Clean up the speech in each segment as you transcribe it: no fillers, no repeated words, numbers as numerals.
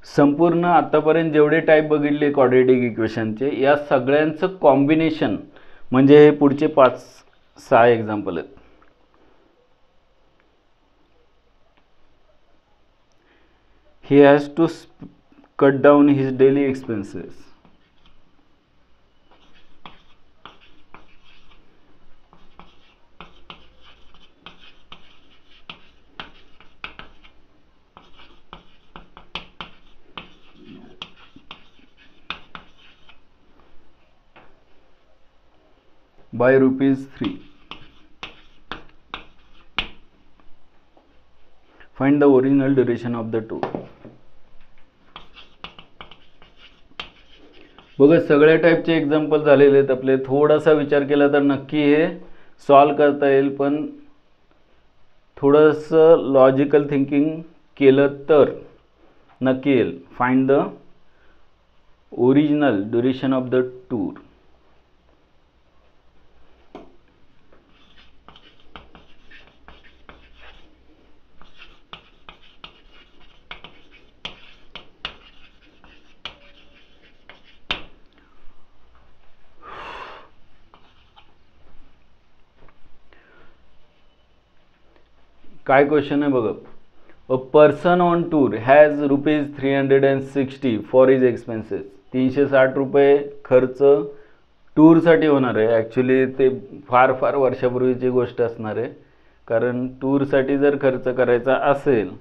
संपूर्ण आतापर्यंत जेवढे टाईप बघितले क्वाड्रेटिक इक्वेशनचे, या सगळ्यांचं कॉम्बिनेशन म्हणजे हे पुढचे 5-6 एक्झाम्पल आहेत. He has to cut down his daily expenses. By ₹3. Find the original duration of the tour. बघा सगळ्या टाईपचे एक्झाम्पल झालेले आहेत आपले. थोडासा विचार केला तर नक्की हे सॉल्व करता येईल, पण थोडंसं लॉजिकल थिंकिंग केलं तर नक्की येईल. Find the original duration of the tour. काय क्वेश्चन आहे बघा. A person on tour has ₹360 for his expenses. 360 रुपये खर्च टूरसाठी होणार आहे. ॲक्च्युली ते फार फार वर्षापूर्वीची गोष्ट असणार आहे, कारण टूरसाठी जर खर्च करायचा असेल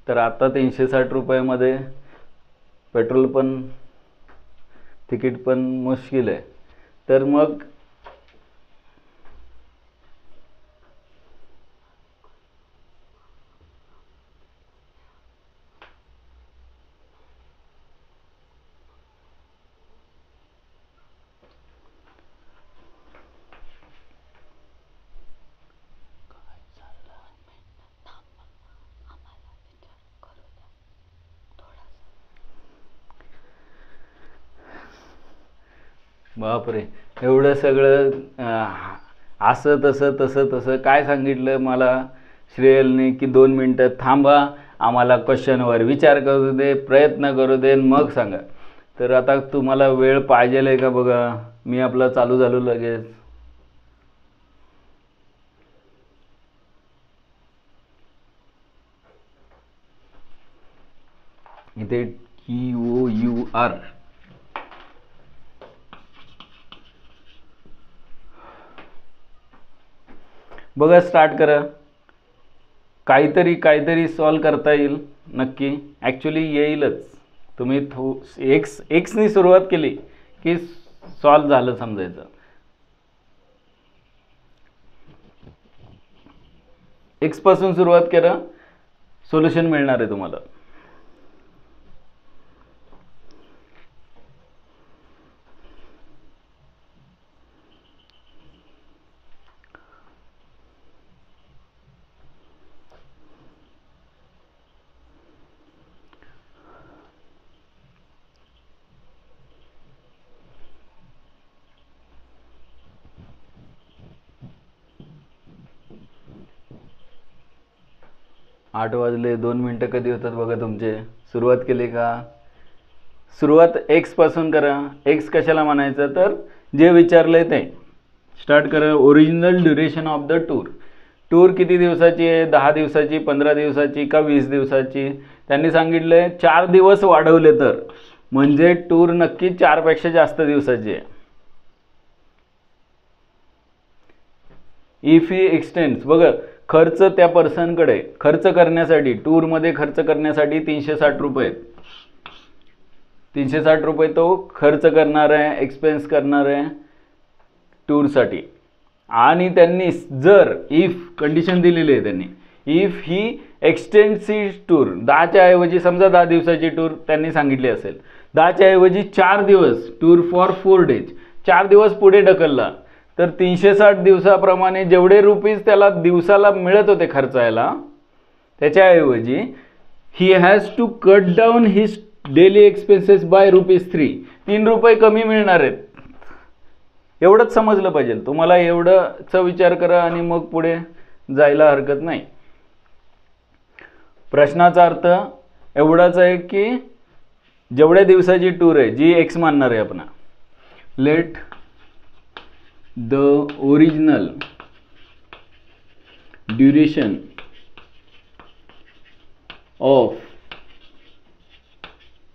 तर आता 360 रुपयामध्ये पेट्रोल पण तिकीट पण मुश्किल आहे. तर मग बापरे, एवढं सगळं असं तसं तसं तसं काय सांगितलं मला श्रेयलने की 2 मिनटं थांबा, आम्हाला क्वेश्चनवर विचार करू दे, प्रयत्न करू दे, मग सांगा. तर आता तुम्हाला वेळ पाहिजेल आहे का बघा. मी आपला चालू झालो लगेच. इथे QOUR बघा, स्टार्ट करा. काहीतरी सॉल्व करता येईल नक्की. ॲक्च्युली येईलच. तुम्ही एक्सनी सुरुवात केली की सॉल्व झालं समजायचं. एक्सपासून सुरुवात करा, सोल्युशन मिळणार आहे तुम्हाला. आठ वाजले, 2 मिनटं कधी होतात बघा तुमचे. सुरुवात केली का? सुरुवात एक्स पासून करा. एक्स कशाला म्हणायचं तर जे विचारलंय ते. स्टार्ट करा. Original duration of the tour. Tour किती दिवसाची आहे? 10 दिवसाची, 15 दिवसाची का 20 दिवसाची? त्यांनी सांगितलंय 4 दिवस वाढवले तर, म्हणजे टूर नक्की 4 पेक्षा जास्त दिवसाची आहे. इफ ही एक्सटेंड्स, बघा खर्च त्या पर्सनकडे खर्च करण्यासाठी, टूरमध्ये खर्च करण्यासाठी 360 रुपये, 360 रुपये तो खर्च करणार आहे, एक्सपेन्स करणार आहे टूरसाठी. आणि त्यांनी जर इफ कंडिशन दिलेली आहे त्यांनी, if he extends he tour, 10च्या ऐवजी समजा 10 दिवसाची टूर त्यांनी सांगितली असेल, 10च्या ऐवजी 4 दिवस, टूर फॉर 4 डेज, 4 दिवस पुढे ढकलला तर 360 दिवसाप्रमाणे जेवढे रुपीज त्याला दिवसाला मिळत होते खर्चायला, त्याच्याऐवजी he has to cut down his daily expenses by ₹3. 3 रुपये कमी मिळणार आहेत. एवढंच समजलं पाहिजे तुम्हाला. एवढंच विचार करा आणि मग पुढे जायला हरकत नाही. प्रश्नाचा अर्थ एवढाच आहे की जेवढ्या दिवसाची टूर आहे जी एक्स मानणार आहे आपण, let the original duration of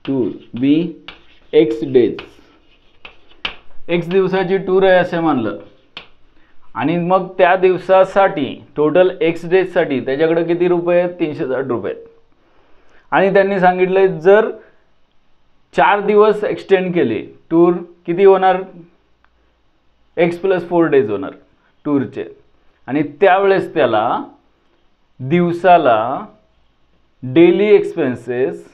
tour be x days, x दिवसाची टूर आहे असे मानलं, आणि मग त्या दिवसासाठी टोटल एक्स डेजसाठी त्याच्याकडे किती रुपये आहेत, 360 रुपये. आणि त्यांनी सांगितलं जर 4 दिवस एक्सटेंड केले टूर किती होणार, x+4 डेज होणार टूरचे, आणि त्यावेळेस त्याला दिवसाला डेली एक्सपेन्सेस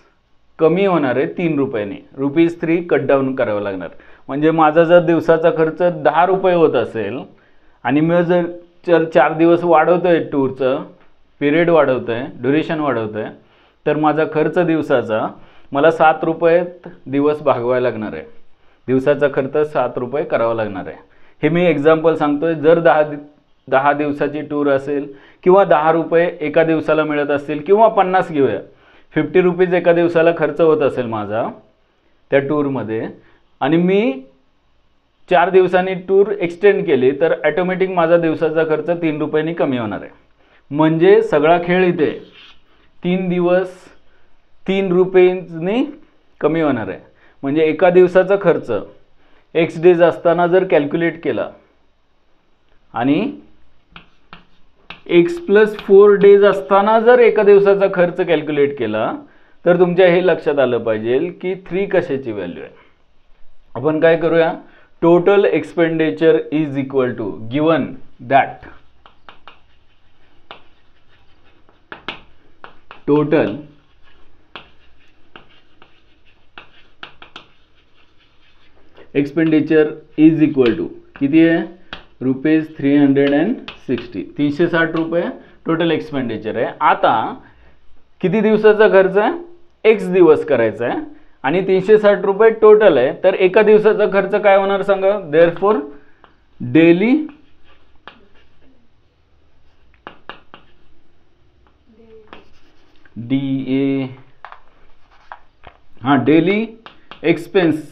कमी होणार आहे 3 रुपयाने, ₹3 कट डाऊन करावं लागणार. म्हणजे माझा जर दिवसाचा खर्च 10 रुपये होत असेल आणि मी जर 4 दिवस वाढवतोय, टूरचं पिरियड वाढवतोय, ड्युरेशन वाढवतोय, तर माझा खर्च दिवसाचा मला 7 रुपये दिवस भागवायला लागणार आहे. दिवसाचा खर्च 7 रुपये करावा लागणार आहे. हे मी एक्झाम्पल सांगतोय. जर 10 दिवसाची टूर असेल किंवा 10 रुपये एका दिवसाला मिळत असतील किंवा 50 घेऊया, 50 रुपीज एका दिवसाला खर्च होत असेल माझा त्या टूरमध्ये, आणि मी 4 दिवसांनी टूर एक्सटेंड केली, तर ॲटोमॅटिक माझा दिवसाचा खर्च 3 रुपयांनी कमी होणार आहे. म्हणजे सगळा खेळ इथे 3 दिवस 3 रुपयांनी कमी होणार आहे. म्हणजे एका दिवसाचा खर्च एक्स डेज असताना जर कॅल्क्युलेट केला आणि x+4 डेज असताना जर एका दिवसाचा खर्च कॅल्क्युलेट केला, तर तुमच्या हे लक्षात आलं पाहिजे की 3 कशाची व्हॅल्यू आहे. आपण काय करूया, total expenditure is equal to given that total expenditure is equal to किती आहे, ₹360. 360 रुपये टोटल एक्सपेंडिचर आहे. आता किती दिवसाचा खर्च आहे, एक्स दिवस करायचा आहे आणि 360 रुपये टोटल आहे, तर एका दिवसाचा खर्च काय होणार सांगा. Therefore daily daily expense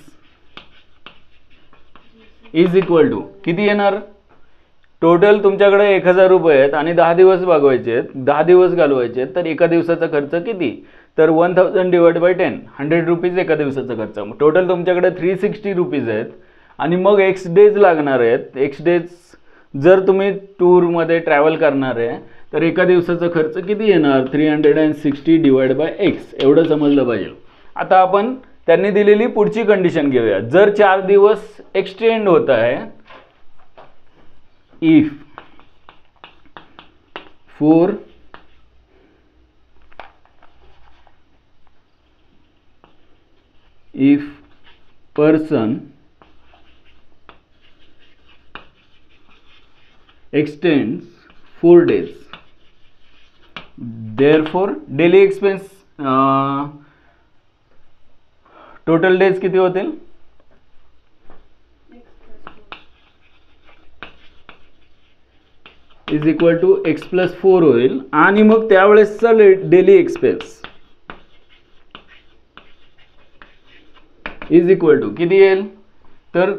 is equal to किती येणार, टोटल तुमच्याकडे 1000 रुपये आहेत आणि 10 दिवस भागवायचे आहेत, 10 दिवस घालवायचे आहेत, तर एका दिवसाचा खर्च किती, तर 1000 डिवाइड बाय 10, 100 रुपीज एका दिवसाचा खर्च. टोटल तुमच्याकडे 360 रुपीज आहेत आणि मग एक्स डेज लागणार आहेत. एक्स डेज जर तुम्ही टूरमध्ये ट्रॅव्हल करणार आहे, तर एका दिवसाचा खर्च किती येणार, 360 डिवाइड बाय एक्स, एवढं समजलं पाहिजे. आता आपण त्यांनी दिलेली पुढची कंडिशन घेऊया. जर 4 दिवस एक्सटेंड होत आहे, if 4 person extends 4 days, therefore daily expense total days किती होतील, इज इक्वल टू x+4 होईल. आणि मग त्यावेळेसचा daily expense is equal to किती येईल, तर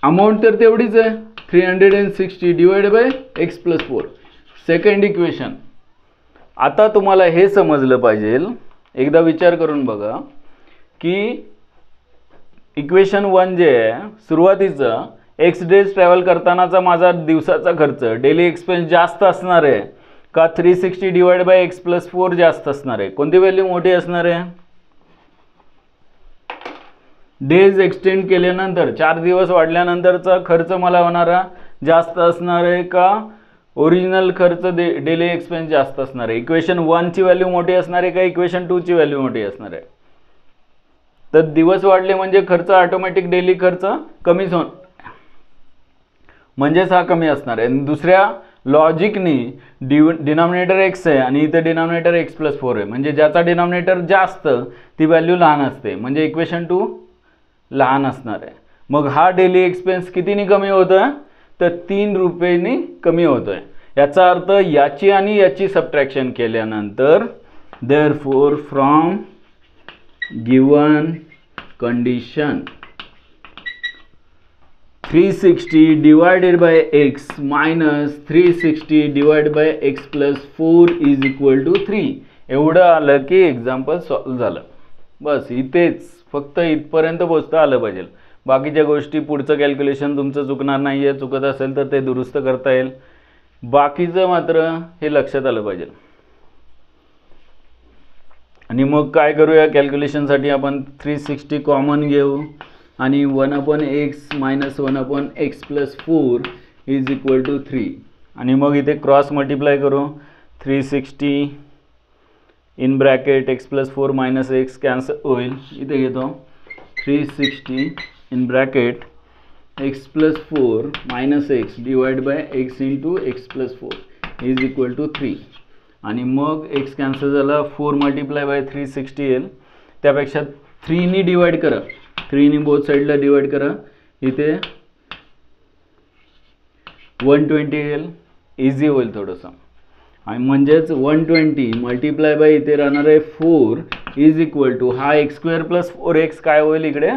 अमाऊंट तर तेवढीच आहे, 360 divide by x+4. Second equation. आता तुम्हाला हे समजलं पाहिजे, एकदा विचार करून बघा की इक्वेशन 1 जे आहे सुरुवातीचं, एक्स डेज ट्रॅव्हल करतानाचा माझा दिवसाचा खर्च डेली एक्सपेन्स जास्त असणार आहे का 360 डिवाइड बाय x+4 जास्त असणार आहे, कोणती व्हॅल्यू मोठी असणार आहे, डेज एक्सटेंड केल्यानंतर 4 दिवस वाढल्यानंतरचा खर्च मला होणारा जास्त असणार आहे का ओरिजिनल खर्च डेली एक्सपेन्स जास्त असणार आहे. इक्वेशन 1 ची व्हॅल्यू मोठी असणार आहे का इक्वेशन 2 ची व्हॅल्यू मोठी असणार आहे. तर दिवस वाढले म्हणजे खर्च ऑटोमॅटिक डेली खर्च कमीच होणार, म्हणजेच हा कमी असणार आहे. दुसऱ्या लॉजिकनी डिनॉमिनेटर एक्स आहे आणि इथे डिनॉमिनेटर x+4 आहे, म्हणजे ज्याचा डिनॉमिनेटर जास्त ती व्हॅल्यू लहान असते, म्हणजे इक्वेशन 2 लहान असणार आहे. मग हा डेली एक्सपेन्स कितीनी कमी होतोय, तर 3 रुपयांनी कमी होतोय. याचा अर्थ याची आणि याची सबट्रॅक्शन केल्यानंतर therefore from given condition 360 divided by x minus 360 divided by x plus 4 is equal to 3. एवढं आलं की एक्झाम्पल सॉल्व झालं. बस इथेच फक्त इथपर्यंत पोहोचता आलं पाहिजे. बाकीच्या गोष्टी पुढचं कॅल्क्युलेशन तुमचं चुकणार नाही आहे. चुकत असेल तर ते दुरुस्त करता येईल. बाकीचं मात्र हे लक्षात आलं पाहिजे. आणि मग काय करूया कॅल्क्युलेशनसाठी आपण 360 कॉमन घेऊ आणि 1/x minus 1/x plus 4 is equal to 3. आणि मग इथे क्रॉस मल्टिप्लाय करू. 360 in bracket x plus 4 minus x cancel होईल. इथे घेतो 360 in bracket x plus 4 minus x divide by x into x plus 4 is equal to 3. आणि मग x cancel झाला. 4 मल्टिप्लाय बाय 360 येईल. त्यापेक्षा 3नी डिवाइड करा. 3नी बोथ साईडला डिवाइड करा. इथे 120 येईल. इझी होईल थोडंसं. आणि म्हणजेच 120 मल्टिप्लाय बाय इथे राहणार आहे 4 इज इक्वल टू हा एक्स स्क्वेअर प्लस 4x काय होईल इकडे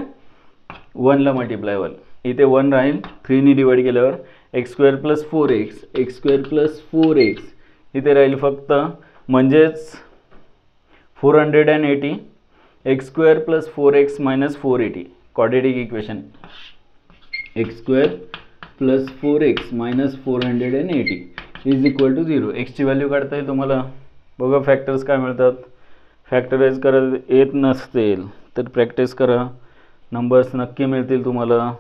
1ला मल्टिप्लाय होईल. इथे 1 राहील. 3नी डिवाइड केल्यावर x square plus 4x x square plus 4x इथे राहील फक्त. म्हणजेच 480 x square plus 4x minus 480 quadratic equation x square plus 4x minus 480 is equal to 0. एक्सची व्हॅल्यू काढता येईल तुम्हाला. बघा फॅक्टर्स काय मिळतात. फॅक्टराइज करायला येत नसतील तर प्रॅक्टिस करा. नंबर्स नक्की मिळतील तुम्हाला.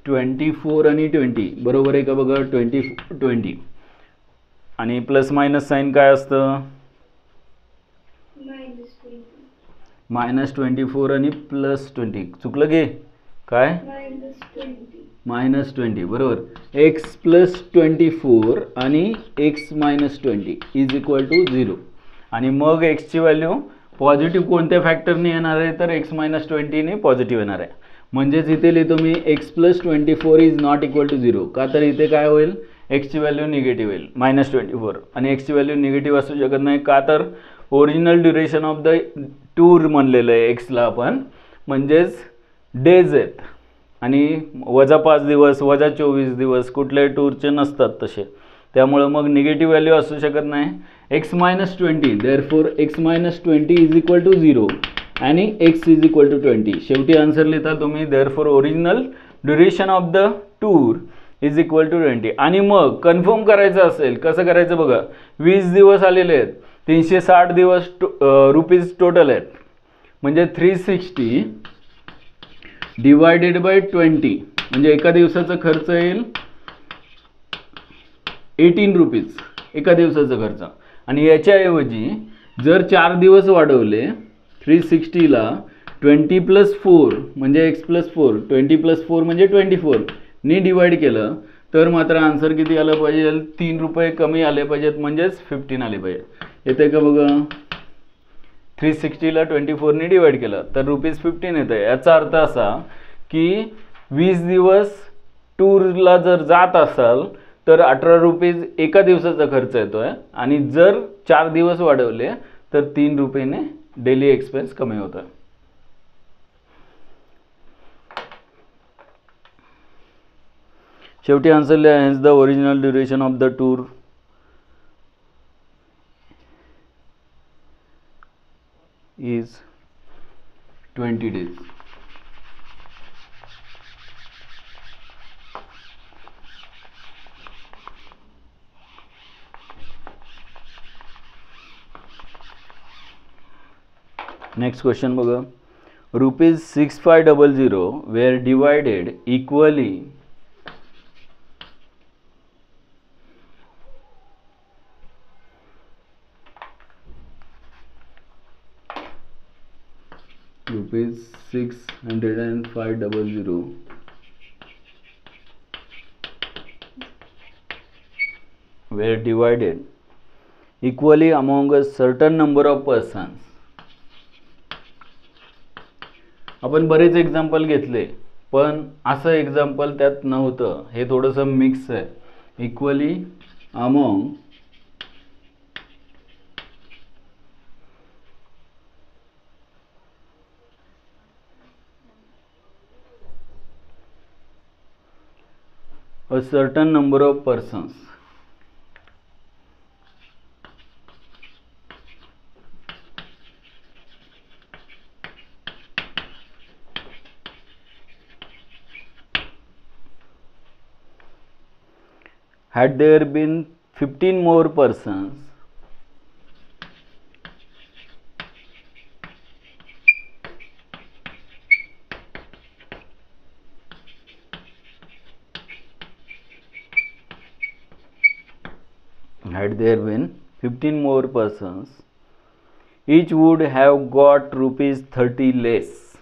24 आणि 20 बरोबर आहे का बघा. 20 आणि प्लस मायनस साईन काय असतं -24 आणि +20. चुकलं की काय -20 बरोबर. x प्लस 24 आणि x minus 20 is equal to 0. आणि मग एक्सची व्हॅल्यू पॉझिटिव्ह कोणत्या फॅक्टरने येणार आहे तर x मायनस 20ने पॉझिटिव्ह येणार आहे. म्हणजेच इथे लिहितो मी x plus 24 is not equal to 0. का तर इथे काय होईल एक्सची व्हॅल्यू निगेटिव्ह येईल -24 आणि एक्सची व्हॅल्यू निगेटिव्ह असू शकत नाही. का तर original duration of the tour म्हणलेलं आहे एक्सला आपण. म्हणजेच डेज आहेत आणि -5 दिवस -24 दिवस कुठल्याही टूरचे नसतात तसे. त्यामुळं मग निगेटिव्ह व्हॅल्यू असू शकत नाही. x minus 20 therefore x minus 20 is equal to 0 आणि x इज इक्वल टू 20. शेवटी आन्सर लिहिता तुम्ही therefore original duration of the tour is equal to 20. आणि मग कन्फर्म करायचं असेल कसं करायचं बघा. 20 दिवस आलेले आहेत. 360 दिवस रुपीज टोटल आहेत. म्हणजे 360 डिवायडेड बाय 20 म्हणजे एका दिवसाचा खर्च येईल 18 रुपीज एका दिवसाचा खर्च. आणि याच्याऐवजी जर 4 दिवस वाढवले 360ला 20 प्लस 4 म्हणजे x प्लस 4 20 प्लस 4 म्हणजे 24 नी डिवाइड केलं तर मात्र आन्सर किती आलं पाहिजे 3 रुपये कमी आले पाहिजेत. म्हणजेच 15 आले पाहिजे. येते का बघा. 360ला 24नी डिवाइड केलं तर ₹15 येतं. याचा अर्थ असा की 20 दिवस टूरला जर जात असाल तर 18 रुपीज एका दिवसाचा खर्च येतोय. आणि जर 4 दिवस वाढवले तर 3 रुपयाने डेली एक्सपेन्स कमी होतोय. शेवटी आन्सर लिहा. Hence the original duration of the tour is 20 days. Next question बघा. ₹6500 were divided equally ₹605,000 were divided equally among a certain number of persons. आपण बरेच एक्झाम्पल घेतले पण असं एक्झाम्पल त्यात नव्हतं. हे थोडंसं मिक्स आहे. Equally among a certain number of persons had there been 15 more persons had there been 15 more persons, each would have got rupees 30 less.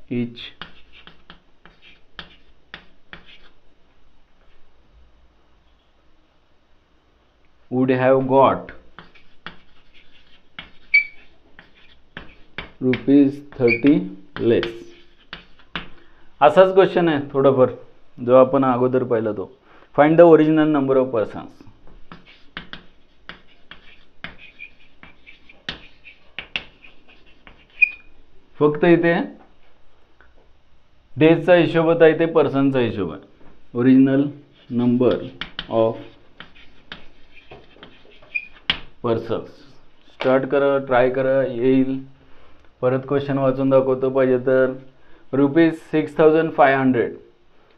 Each would have got rupees 30 less. असाच question आहे थोडाफार जो आपण अगोदर पाहिला तो. Find the original number of persons. फक्त इथे डेजचा हिशोब होता, इथे पर्सनचा हिशोब आहे. Original number of persons. Start करा, ट्राय करा, येईल. परत क्वेश्चन वाचून दाखवतो पाहिजे तर. Rupees 6500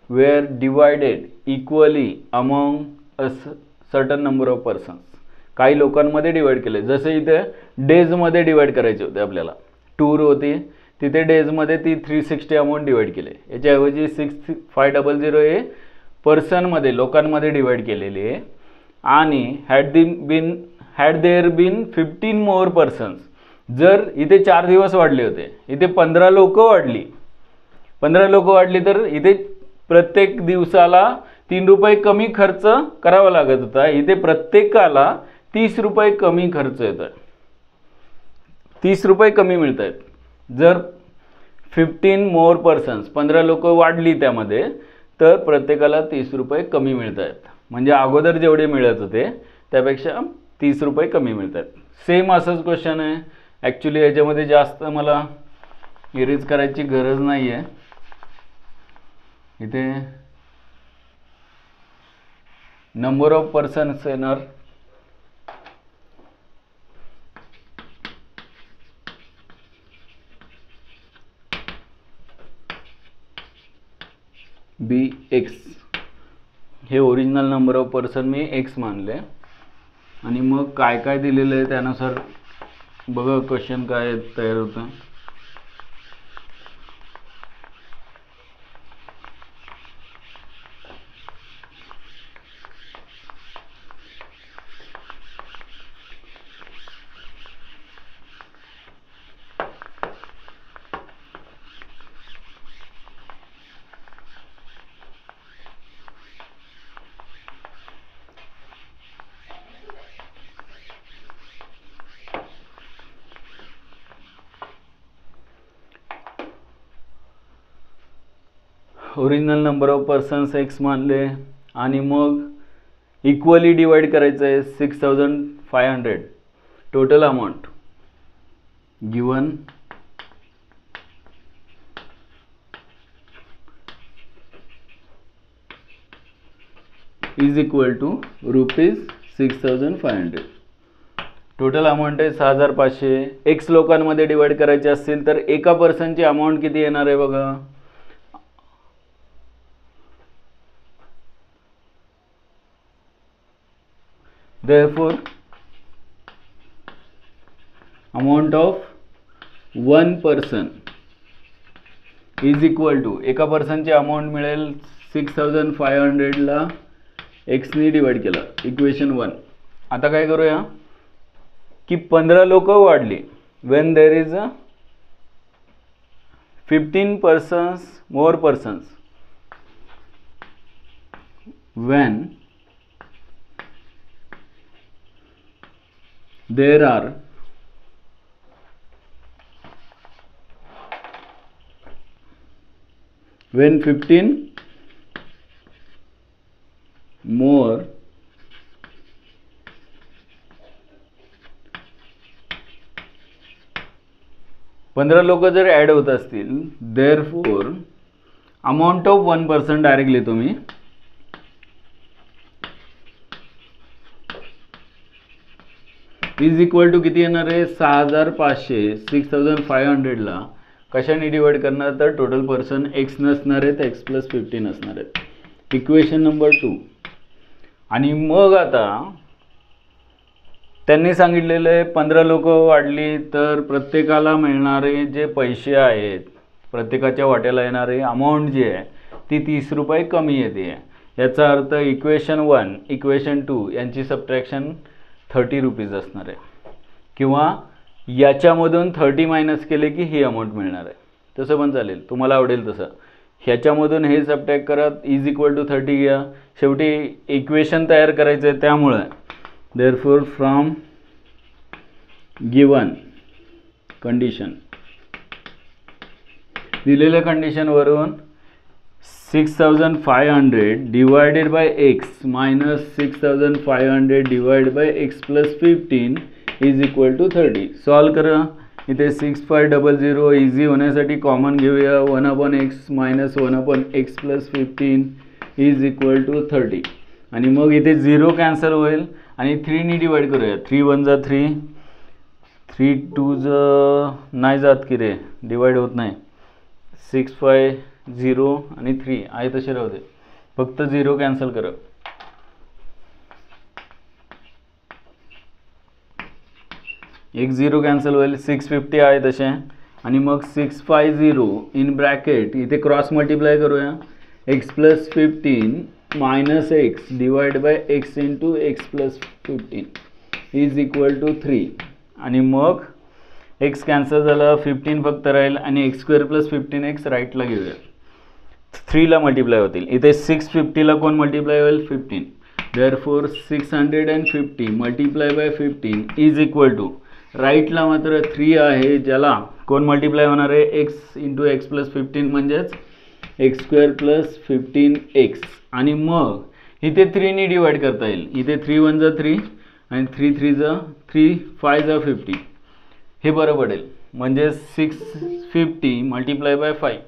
were divided equally among a certain number of persons. काही लोकांमध्ये डिवाइड केले. जसे इथे डेजमध्ये डिवाइड करायचे होते आपल्याला. टूर होती तिथे डेजमध्ये ती 360 अमाऊंट डिवाइड केले. याच्याऐवजी 6500 हे पर्सनमध्ये लोकांमध्ये डिवाइड केलेली आहे. आणि had there been 15 more persons. जर इथे 4 दिवस वाढले होते, इथे 15 लोक वाढली. 15 लोक वाढली तर इथे प्रत्येक दिवसाला 3 रुपये कमी खर्च करावा लागत होता. इथे प्रत्येकाला 30 रुपये कमी खर्च येतोय. 30 रुपये कमी मिळत आहेत. जर 15 मोर पर्सन्स 15 लोक वाढली त्यामध्ये तर प्रत्येकाला 30 रुपये कमी मिळत आहेत. म्हणजे अगोदर जेवढे मिळत होते त्यापेक्षा 30 रुपये कमी मिळत आहेत. सेम असंच क्वेश्चन आहे. ॲक्च्युली याच्यामध्ये जास्त मला इरेज करायची गरज नाही आहे. इथे नंबर ऑफ पर्सन्स येणार बी एक्स. हे original number of person me x मानले. आणि मग काय काय दिलेलं आहे त्यानुसार बघा क्वेश्चन काय तयार होतं. Original number of persons x मानले आणि मग इक्वली डिवाइड करायचं आहे. 6500 total amount given is equal to rupees 6500. Total amount आहे 6500. एक्स लोकांमध्ये डिवाइड करायचे असतील तर एका पर्सनची अमाऊंट किती येणार आहे बघा. Therefore, amount of one person is equal to एका पर्सनची अमाऊंट मिळेल 6500 ला x ने डिवाइड केला. इक्वेशन 1. आता काय करूया की 15 लोक वाढली. when there is a 15 persons more persons, when there are when 15 more 15 लोक जर ॲड होत असतील, देअरफोर अमाऊंट ऑफ 1% डायरेक्ट लिहितो मी, इज इक्वल टू किती येणार आहे, 6500, 6500ला कशाने डिवाइड करणार, तर टोटल पर्सन एक्स नसणार आहेत, एक्स प्लस 15 असणार आहेत. Equation number 2. आणि मग आता त्यांनी सांगितलेलं आहे 15 लोक वाढली तर प्रत्येकाला मिळणारे जे पैसे आहेत, प्रत्येकाच्या वाट्याला येणारे अमाऊंट जी आहे ती 30 रुपये कमी येते. याचा अर्थ इक्वेशन 1 इक्वेशन 2 यांची सबट्रॅक्शन 30 रुपीज असणार आहे, किंवा याच्यामधून 30 मायनस केले की ही अमाऊंट मिळणार आहे. तसं पण चालेल, तुम्हाला आवडेल तसं. ह्याच्यामधून हे सबट्रॅक्ट करा, इज इक्वल टू 30 घ्या. शेवटी इक्वेशन तयार करायचं आहे, त्यामुळे देअरफॉर फ्रॉम गिवन कंडिशन, दिलेल्या कंडिशनवरून 6500 divided by x minus 6500 divide by x plus 15 is equal to 30. Solve करा. इथे 6500 इझी होण्यासाठी कॉमन घेऊया. 1/x minus 1/x plus 15 is equal to 30. आणि मग इथे 0 कॅन्सल होईल आणि 3 नी डिवाइड करूया. 3 1 जा 3, 3 2 जा नाही जात की रे, डिवाइड होत नाही. 6 5 0 आणि 3 आहे तसे राहू दे, फक्त 0 कॅन्सल करा. एक 0 कॅन्सल होईल. 650 आहे तसे. आणि मग 650 इन ब्रॅकेट इथे क्रॉस मल्टिप्लाय करूया. X plus 15 minus x divide by x into x plus 15 is equal to 3. आणि मग एक्स कॅन्सल झाला, 15 फक्त राहील आणि एक्स स्क्वेअर प्लस 15x राईटला घेऊया. 3ला मल्टिप्लाय होतील. इथे 650ला कोण मल्टिप्लाय होईल, 15. Therefore 650 multiply by 15 is equal to, राईटला मात्र 3 आहे, ज्याला कोण मल्टिप्लाय होणार आहे, एक्स इंटू एक्स प्लस 15 म्हणजेच एक्स स्क्वेअर प्लस 15x. आणि मग इथे 3 नी डिवाइड करता येईल. इथे 3 1 जा 3 आणि 3 3 जा 3 5 जा 50. हे बरं पडेल. म्हणजे 650 मल्टिप्लाय बाय 5,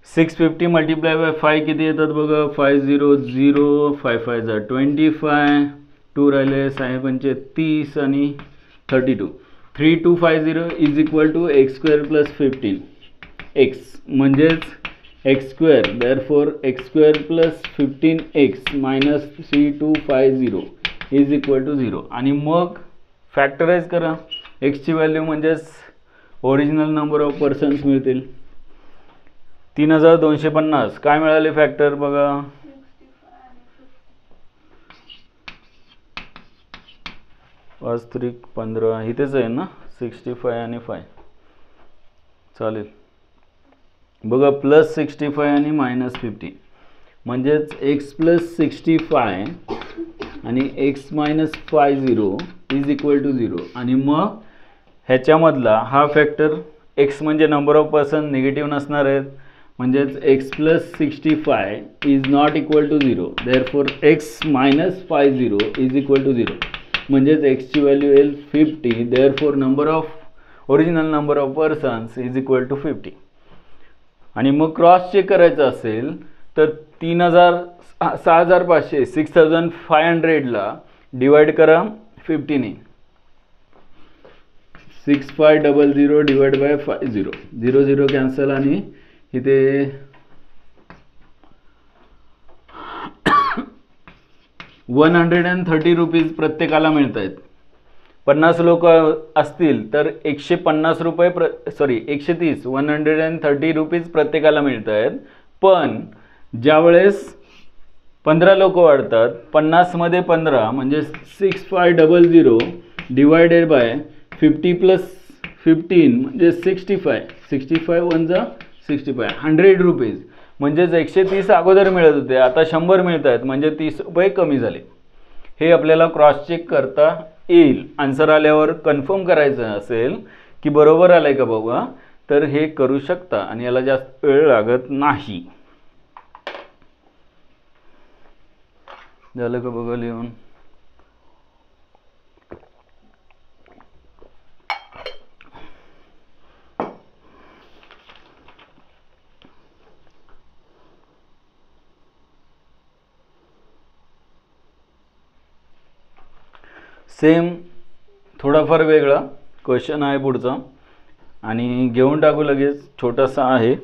650 मल्टिप्लाय बाय 5 किती येतात बघा, 5 0 0, 5 5 जा 25, 2 राहिले 6 पंचे 30 आणि 32. 3250 is equal to x square plus 15 x म्हणजेच x square. Therefore x square plus 15x minus 3250 is equal to 0. आणि मग फॅक्टराइज करा. एक्सची व्हॅल्यू म्हणजेच ओरिजिनल नंबर ऑफ पर्सन्स मिळतील. 3250 काय मिळाले फॅक्टर बघा, 5 3 15 इथेच आहे ना, 65 आणि 5 चालेल बघा. प्लस 65 आणि मायनस 50 म्हणजेच एक्स प्लस 65 आणि x minus 50 is equal to 0. आणि मग ह्याच्यामधला हा फॅक्टर एक्स म्हणजे नंबर ऑफ पर्सन निगेटिव्ह नसणार आहेत, म्हणजेच x plus 65 is not equal to 0. Therefore x minus 50 is equal to 0. म्हणजेच एक्सची व्हॅल्यू येईल 50. Therefore number of original number of persons is equal to 50. आणि मग क्रॉस चेक करायचं असेल तर 6500 6500ला डिवाइड करा 50 ने. 6500 डिवाइड बाय 50, 0 0 कॅन्सल आणि इथे 130 रुपीज प्रत्येकाला मिळत आहेत. 50 लोक असतील तर 150 रुपये 130 130 रुपीज प्रत्येकाला मिळत आहेत. पण ज्यावेळेस 15 लोक वाढतात, 50 मध्ये 15 म्हणजे 6500 डिवायडेड बाय 50 प्लस 15 म्हणजे 65 65 1 जा 65 100 रुपीज. म्हणजेच 130 अगोदर मिळत होते, आता 100 मिळत आहेत, म्हणजे 30 रुपये कमी झाले. हे आपल्याला क्रॉस चेक करता येईल. आन्सर आल्यावर कन्फर्म करायचं असेल की बरोबर आलं आहे का बघा, तर हे करू शकता आणि याला जास्त वेळ लागत नाही. झालं का बघा लिहून. सेम थोडाफार वेगळा क्वेश्चन आहे पुढचा आणि घेऊन टाकू लगेच, छोटासा आहे.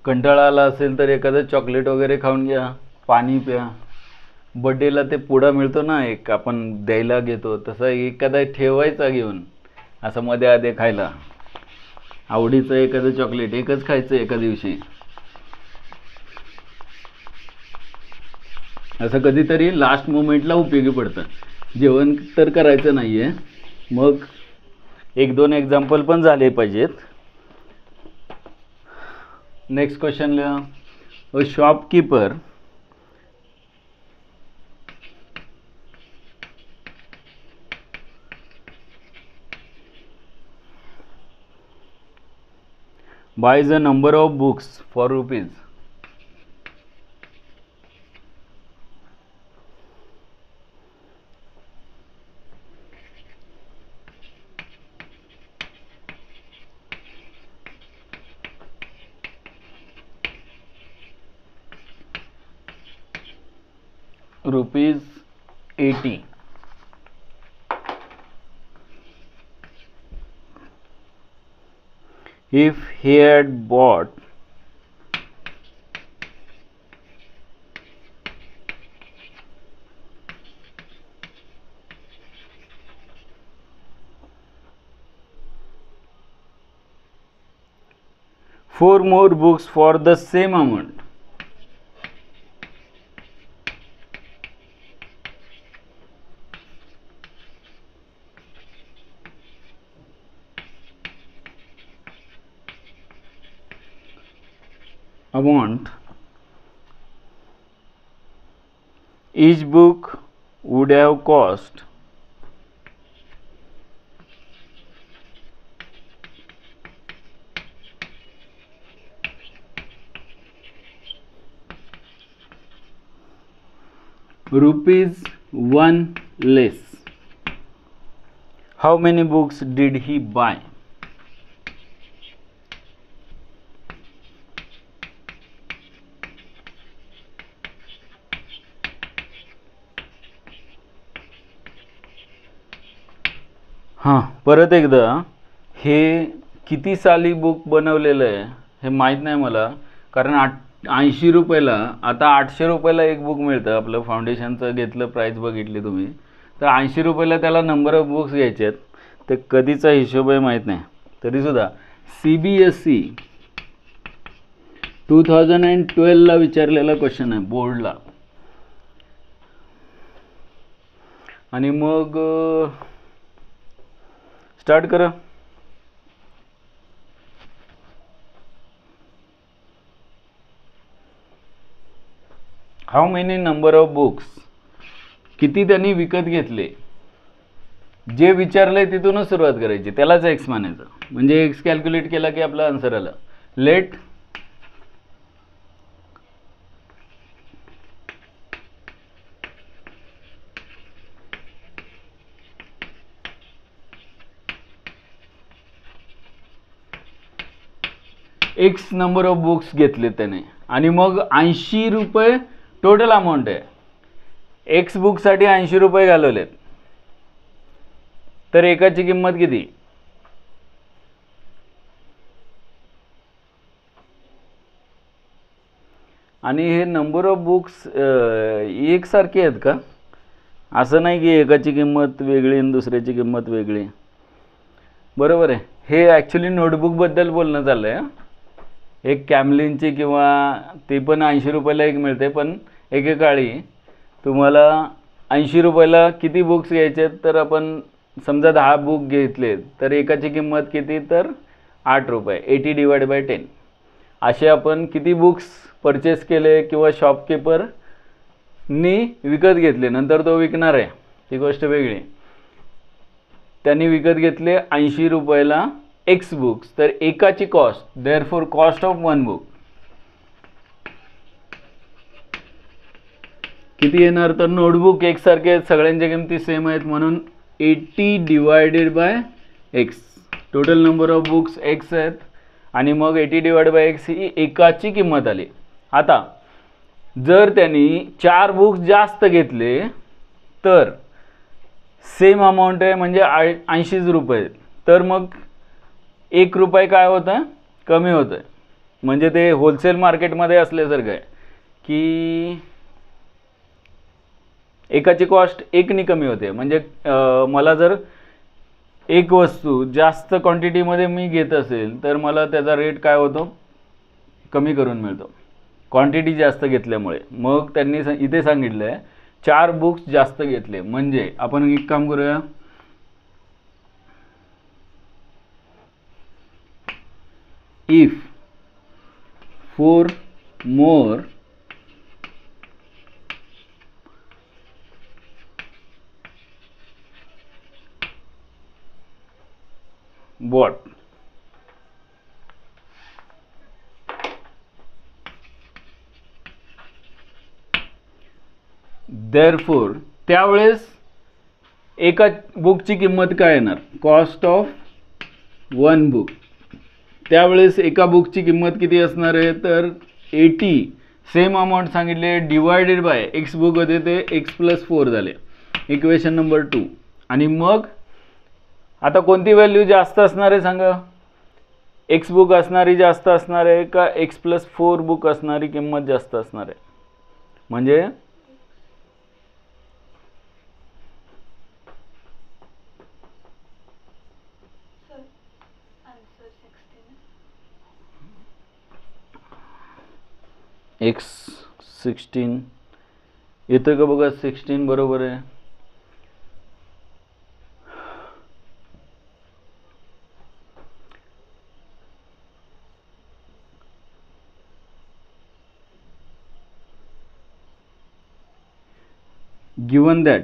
कंटाळा आला असेल तर एखादं चॉकलेट वगैरे खाऊन घ्या, पाणी प्या. बड्डेला ते पुडा मिळतो ना एक, आपण द्यायला घेतो तसा एखादा ठेवायचा घेऊन, असं मध्ये आधे खायला. आवडीचं एखादं चॉकलेट एकच खायचं एका दिवशी. असं कधीतरी लास्ट मोमेंटला उपयोगी पडतं. जेवण तर करायचं नाही आहे. मग 1-2 एक्झाम्पल पण झाले पाहिजेत. नेक्स्ट क्वेश्चन लिहा. A shopkeeper buys a number of books for rupees. ₹80. If he had bought four more books for the same amount, each book would have cost ₹1 less. How many books did he buy? हां, परत एकदा, हे किती साली book बनवलेलं आहे हे माहीत नाही मला, कारण 80 रुपयाला, आता 800 रुपयाला एक बुक मिळतं. आपलं फाउंडेशनचं घेतलं, प्राईस बघितली तुम्ही, तर 80 रुपयाला त्याला नंबर ऑफ बुक्स घ्यायचे आहेत. ते कधीचा हिशोब आहे माहीत नाही. तरीसुद्धा CBSE 2012ला विचारलेला क्वेश्चन आहे बोर्डला. आणि मग स्टार्ट करा. How many number of books, किती त्यांनी विकत घेतले, जे विचारलंय तिथूनच सुरुवात करायची, त्यालाच एक्स म्हणायचं. म्हणजे एक्स कॅल्क्युलेट केला की आपला आन्सर आला. Let x number of books घेतले त्याने, आणि मग 80 रुपये टोटल अमाऊंट आहे. एक्स बुकसाठी 80 रुपये घालवलेत, तर एकाची किंमत किती? आणि हे नंबर ऑफ बुक्स एकसारखे आहेत का? असं नाही की एकाची किंमत वेगळी आणि दुसऱ्याची किंमत वेगळी. बरोबर आहे. हे ॲक्च्युली नोटबुकबद्दल बोलणं चाललं आहे. एक कॅमलिनची किंवा ती पण 80 रुपयाला एक मिळते, पण एकेकाळी तुम्हाला 80 रुपयाला किती बुक्स घ्यायचे, तर आपण समजा 10 बुक घेतले तर एकाची किंमत किती, तर 8 रुपये, 80 डिवाइड बाय 10. असे आपण किती बुक्स परचेस केले किंवा शॉपकीपरनी विकत घेतले, नंतर तो विकणार आहे ती गोष्ट वेगळी. त्यांनी विकत घेतले 80 रुपयाला एक्स बुक्स, तर एकाची cost, therefore cost of one book किती येणार, तर नोटबुक एकसारखे आहेत, सगळ्यांच्या किमती सेम आहेत, म्हणून 80 divided by x. Total number of books x आहेत आणि मग 80 डिवाइड बाय एक्स ही एकाची किंमत आली. आता जर त्यांनी 4 बुक्स जास्त घेतले तर सेम अमाऊंट आहे, म्हणजे 80 रुपये, तर मग 1 रुपये काय होतं, कमी होतं. म्हणजे ते होलसेल मार्केटमध्ये असल्यासारखं आहे की एकाची कॉस्ट 1नी कमी होते. म्हणजे मला जर एक वस्तू जास्त क्वांटिटीमध्ये मी घेत असेल तर मला त्याचा रेट काय होतो, कमी करून मिळतो क्वांटिटी जास्त घेतल्यामुळे. मग त्यांनी इथे सांगितलं आहे 4 बुक्स जास्त घेतले, म्हणजे आपण एक काम करूया, इफ 4 more bought, therefore त्यावेळेस एका बुकची किंमत काय येणार, कॉस्ट ऑफ वन बुक. त्यावेळेस एका बुकची किंमत किती असणार आहे, तर 80, सेम अमाऊंट सांगितले, डिवायडेड बाय एक्स बुक होते ते x+4 झाले, इक्वेशन नंबर 2. आणि मग आता कोणती व्हॅल्यू जास्त असणार आहे सांगा, एक्स बुक असणारी जास्त असणार आहे का x+4 बुक असणारी किंमत जास्त असणार आहे. म्हणजे x16 येतं का बघा, 16 बरोबर आहे. गिवन दॅट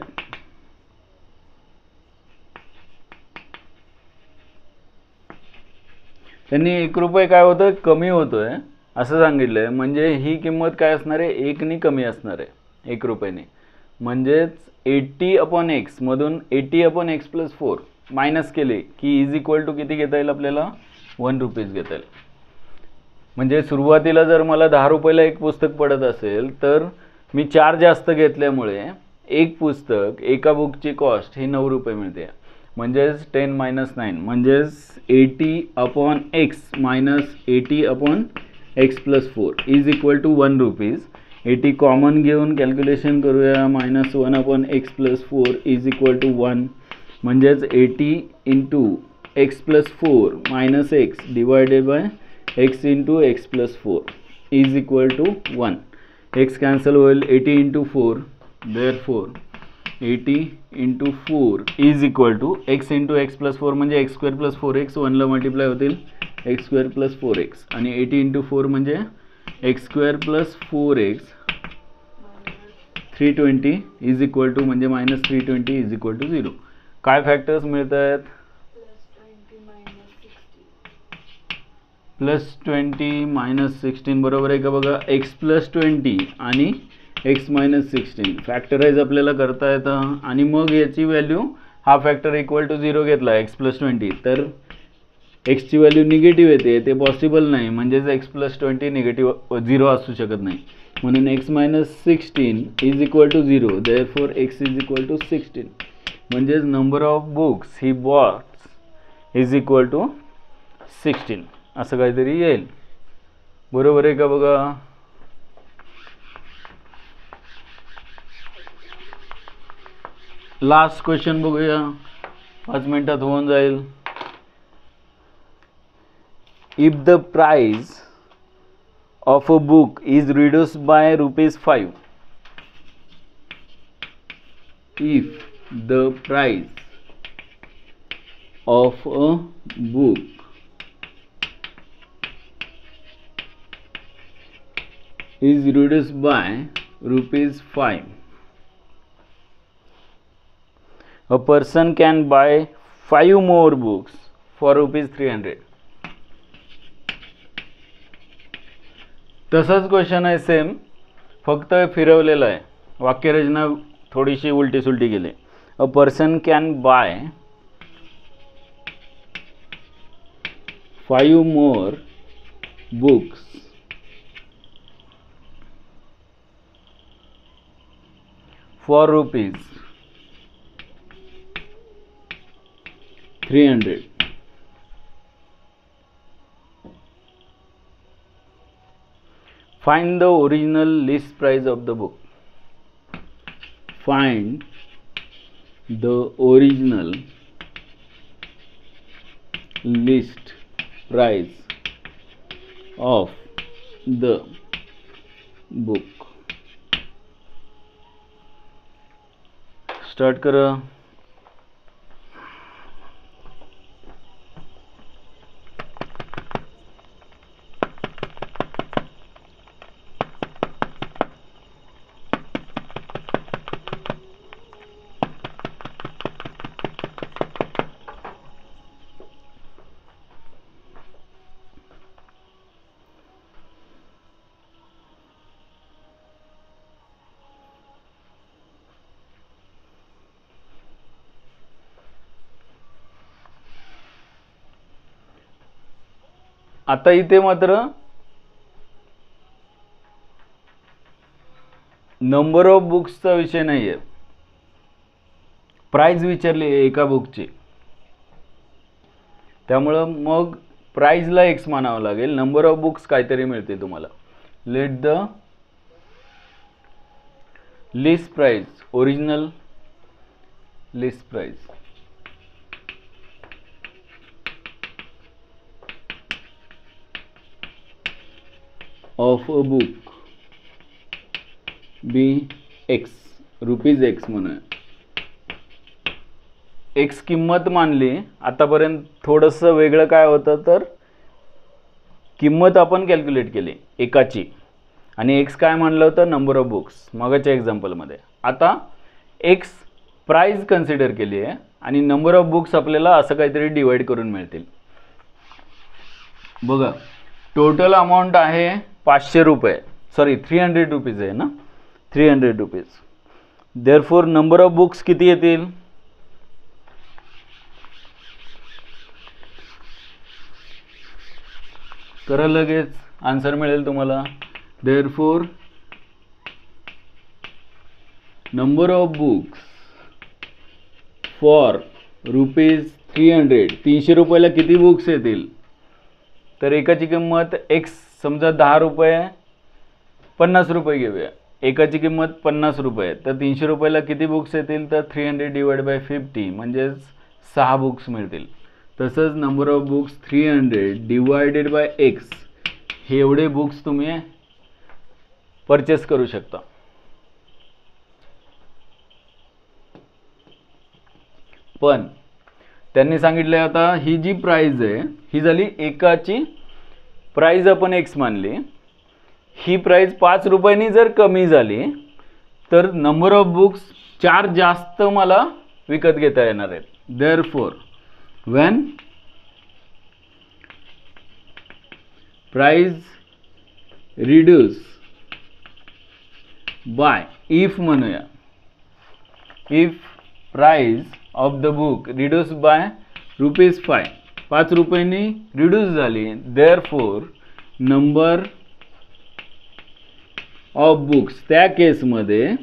त्यांनी 1 रुपये काय होतं, कमी होतोय असं सांगितलंय, म्हणजे ही किंमत काय असणार आहे, 1नी कमी असणार आहे 1 रुपयाने. म्हणजेच 80/x मधून 80/x+4 मायनस केले की इज इक्वल टू किती घेता येईल आपल्याला, 1 रुपीज घेता येईल. म्हणजे सुरुवातीला जर मला 10 रुपयाला एक पुस्तक पडत असेल तर मी 4 जास्त घेतल्यामुळे एक पुस्तक एका बुकची कॉस्ट ही 9 रुपये मिळते. म्हणजेच 10 - 9 म्हणजेच 80/x minus 80/x+4 is equal to 1 rupees. 80 common घेऊन कॅल्क्युलेशन करूया, -1/x+4 इज इक्वल टू 1. म्हणजेच 80 × x+4 - x divided by x × x+4 is equal to 1. x cancel होईल, 80 × 4, therefore 80 × 4 is equal to x × x+4 म्हणजे x² + 4x 1ला multiply होतील x² + 4x, आणि 80 × 4 म्हणजे x² + 4x 320 is equal to, म्हणजे -320 is equal to 0. काय factors मिळत आहेत, +20 - 16 बरोबर आहे का बघा, x +20 आणि x - 16 फॅक्टराइज आपल्याला करता येतं. आणि मग याची व्हॅल्यू हा फॅक्टर इक्वल टू 0 घेतला x +20 तर एक्सची व्हॅल्यू निगेटिव्ह येते, ते पॉसिबल नाही. म्हणजेच x +20 निगेटिव्ह 0 असू शकत नाही, म्हणून x - 16 is equal to 0, therefore x is equal to 16. म्हणजेच number of books he bought is equal to 16 असं काहीतरी येईल. बरोबर आहे का बघा. लास्ट क्वेश्चन बघूया, 5 मिनिटात होऊन जाईल. If the price of a book is reduced by ₹5 if the price of a book is reduced by ₹5, a person can buy 5 more books for ₹300. तसाच क्वेश्चन आहे सेम, फक्त फिरवलेला आहे, वाक्यरचना थोडीशी उलटी सुलटी केली. A person can buy 5 more books for ₹300. Find the original list price of the book. Find the original list price of the book. Start करा. आता इथे मात्र नंबर ऑफ बुक्सचा विषय नाही आहे, प्राइस विचारली आहे एका बुकची, त्यामुळं मग प्राइसला एक्स मानावं लागेल. नंबर ऑफ बुक्स काहीतरी मिळते तुम्हाला. Let the list price, original list price of a book be x, ₹x म्हणूया. x किंमत मानली. आतापर्यंत थोडंसं वेगळं काय होतं तर किंमत आपण कॅल्क्युलेट केली एकाची आणि x काय मानलं होतं, नंबर ऑफ बुक्स मागच्या एक्झाम्पलमध्ये. आता x प्राइस कन्सिडर केली आहे आणि नंबर ऑफ बुक्स आपल्याला असं काहीतरी डिवाइड करून मिळतील. बघा टोटल अमाऊंट आहे ₹500, सॉरी ₹300 आहे ना, ₹300. देअरफॉर नंबर ऑफ बुक्स किती येतील, करा लगेच आन्सर मिळेल तुम्हाला. Therefore number of books for ₹300, ₹300 किती बुक्स येतील, तर एकाची किंमत एक्स समजा ₹10, ₹50 घेऊया. एकाची किंमत ₹50, तर ₹300 किती बुक्स येतील, तर 300/50 म्हणजेच 6 बुक्स मिळतील. तसंच नंबर ऑफ बुक्स 300/x, हे एवढे बुक्स तुम्ही परचेस करू शकता. पण त्यांनी सांगितलं आता ही जी प्राइस आहे ही झाली एकाची प्राइस, आपण एक्स मानली. ही प्राइस ₹5 जर कमी झाली तर नंबर ऑफ बुक्स 4 जास्त मला विकत घेता येणार आहेत. Therefore when price reduce by, if म्हणूया, if price of the book reduce by ₹5, ₹5 reduce झाली. देअरफॉर नंबर ऑफ बुक्स त्या केसमध्ये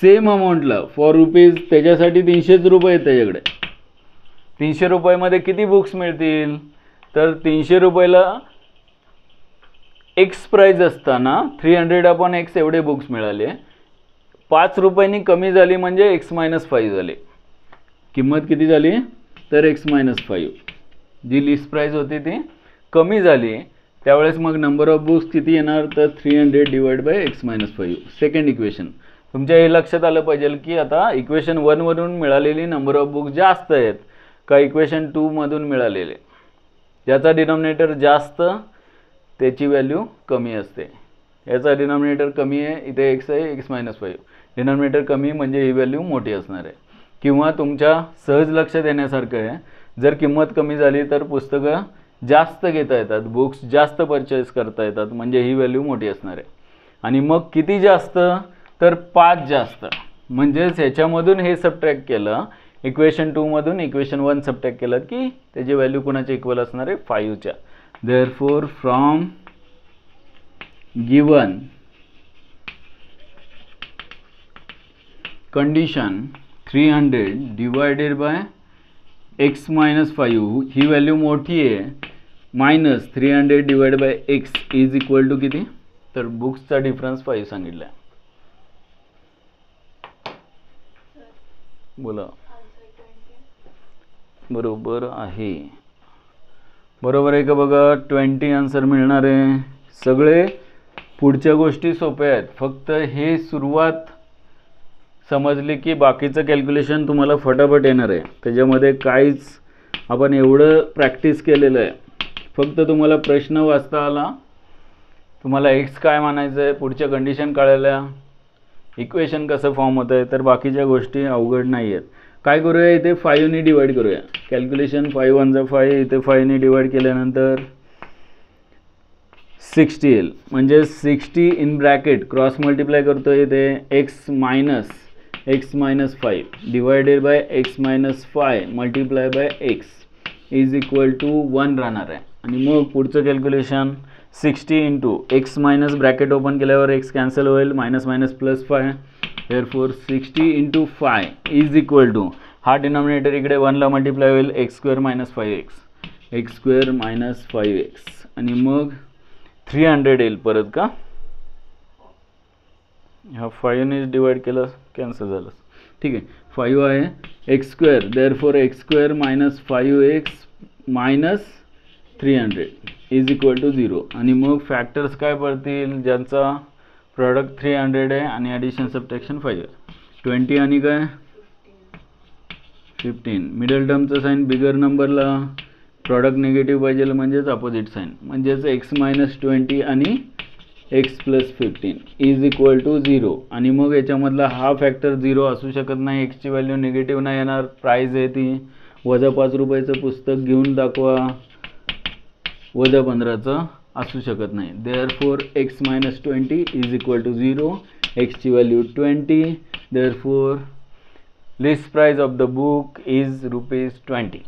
सेम अमाऊंटला फॉर ₹, त्याच्यासाठी ₹300 आहेत त्याच्याकडे. ₹300 मध्ये किती बुक्स मिळतील, तर ₹300 एक्स प्राइस असताना 300/x एवढे बुक्स मिळाले. ₹5 कमी झाली म्हणजे x - 5 झाले. किंमत किती झाली तर x - 5, जी लिस्ट प्राइस होती ती कमी झाली. त्यावेळेस मग नंबर ऑफ बुक्स किती येणार, तर 300 divide bye x-5. Second equation. तुमच्या हे लक्षात आलं पाहिजे की आता इक्वेशन 1 वरून मिळालेली नंबर ऑफ बुक्स जास्त आहेत का इक्वेशन 2 मधून मिळालेले. ज्याचा डिनॉमिनेटर जास्त त्याची व्हॅल्यू कमी असते. याचा डिनॉमिनेटर कमी आहे, इथे x आहे, x-5. डिनॉमिनेटर कमी म्हणजे ही व्हॅल्यू मोठी असणार आहे. किंवा तुमच्या सहज लक्षात येण्यासारखं आहे, जर किंमत कमी झाली तर पुस्तकं जास्त घेता येतात, बुक्स जास्त परचेस करता येतात, म्हणजे ही व्हॅल्यू मोठी असणार आहे. आणि मग किती जास्त, तर 5 जास्त. म्हणजेच ह्याच्यामधून हे सबट्रॅक्ट केलं, इक्वेशन 2 मधून इक्वेशन 1 सबट्रॅक्ट केलं की त्याची व्हॅल्यू कोणाच्या इक्वल असणार आहे, 5च्या. Therefore from given condition 300 divided by x-5 ही व्हॅल्यू मोठी आहे, minus 300 divide by x is equal to किती, तर बुक्सचा डिफरन्स 5 सांगितला आहे. बोला. बरोबर आहे. बरोबर आहे का बघा, 20 आन्सर मिळणार आहे. सगळे पुढच्या गोष्टी सोप्या आहेत, फक्त हे सुरुवात समजली की बाकीचं कॅल्क्युलेशन तुम्हाला फटाफट येणार आहे. त्याच्यामध्ये काहीच आपण एवढं प्रॅक्टिस केलेलं आहे, फक्त तुम्हाला प्रश्न वाचता आला, तुम्हाला x काय मानायचं आहे, पुढच्या कंडिशन कळल्या, इक्वेशन कसं फॉर्म होतं आहे, तर बाकीच्या गोष्टी अवघड नाही आहेत. काय करूया, इथे 5ने डिवाइड करूया. कॅल्क्युलेशन 5 1 जा 5, इथे 5ने डिवाइड केल्यानंतर 60 येईल. म्हणजे 60 इन ब्रॅकेट क्रॉस मल्टिप्लाय करतो इथे x-5 divided by x-5 multiply by x is equal to 1 राहणार आहे. आणि मग पुढचं calculation 60 into x minus bracket open केल्यावर x कॅन्सल होईल, minus minus plus 5. Therefore 60 into 5 is equal to, हा डिनॉमिनेटर इकडे 1ला मल्टिप्लाय होईल, x² मायनस 5x आणि मग 300 येईल परत का, हा 5ने डिवाइड केलं, कॅन्सल झालं. ठीक आहे, 5 आहे, x² therefore x² minus 5x minus 300 is equal to 0. आणि मग फॅक्टर्स काय पडतील, ज्यांचा प्रॉडक्ट 300 आहे आणि ॲडिशन सबट्रॅक्शन 5 आहे. 20 आणि काय 15. मिडल टर्मचं साईन बिगर नंबरला प्रॉडक्ट निगेटिव्ह पाहिजे, म्हणजेच अपोजिट साईन, म्हणजेच x-20 आणि x+15 इज इक्वल टू 0. आणि मग याच्यामधला हा फॅक्टर 0 असू शकत नाही, एक्सची व्हॅल्यू निगेटिव्ह नाही येणार. प्राईज आहे ती -5 रुपयाचं पुस्तक घेऊन दाखवा, -15चं असू शकत नाही. Therefore x-20 is equal to 0, एक्सची value 20. Therefore list price of the book is ₹20.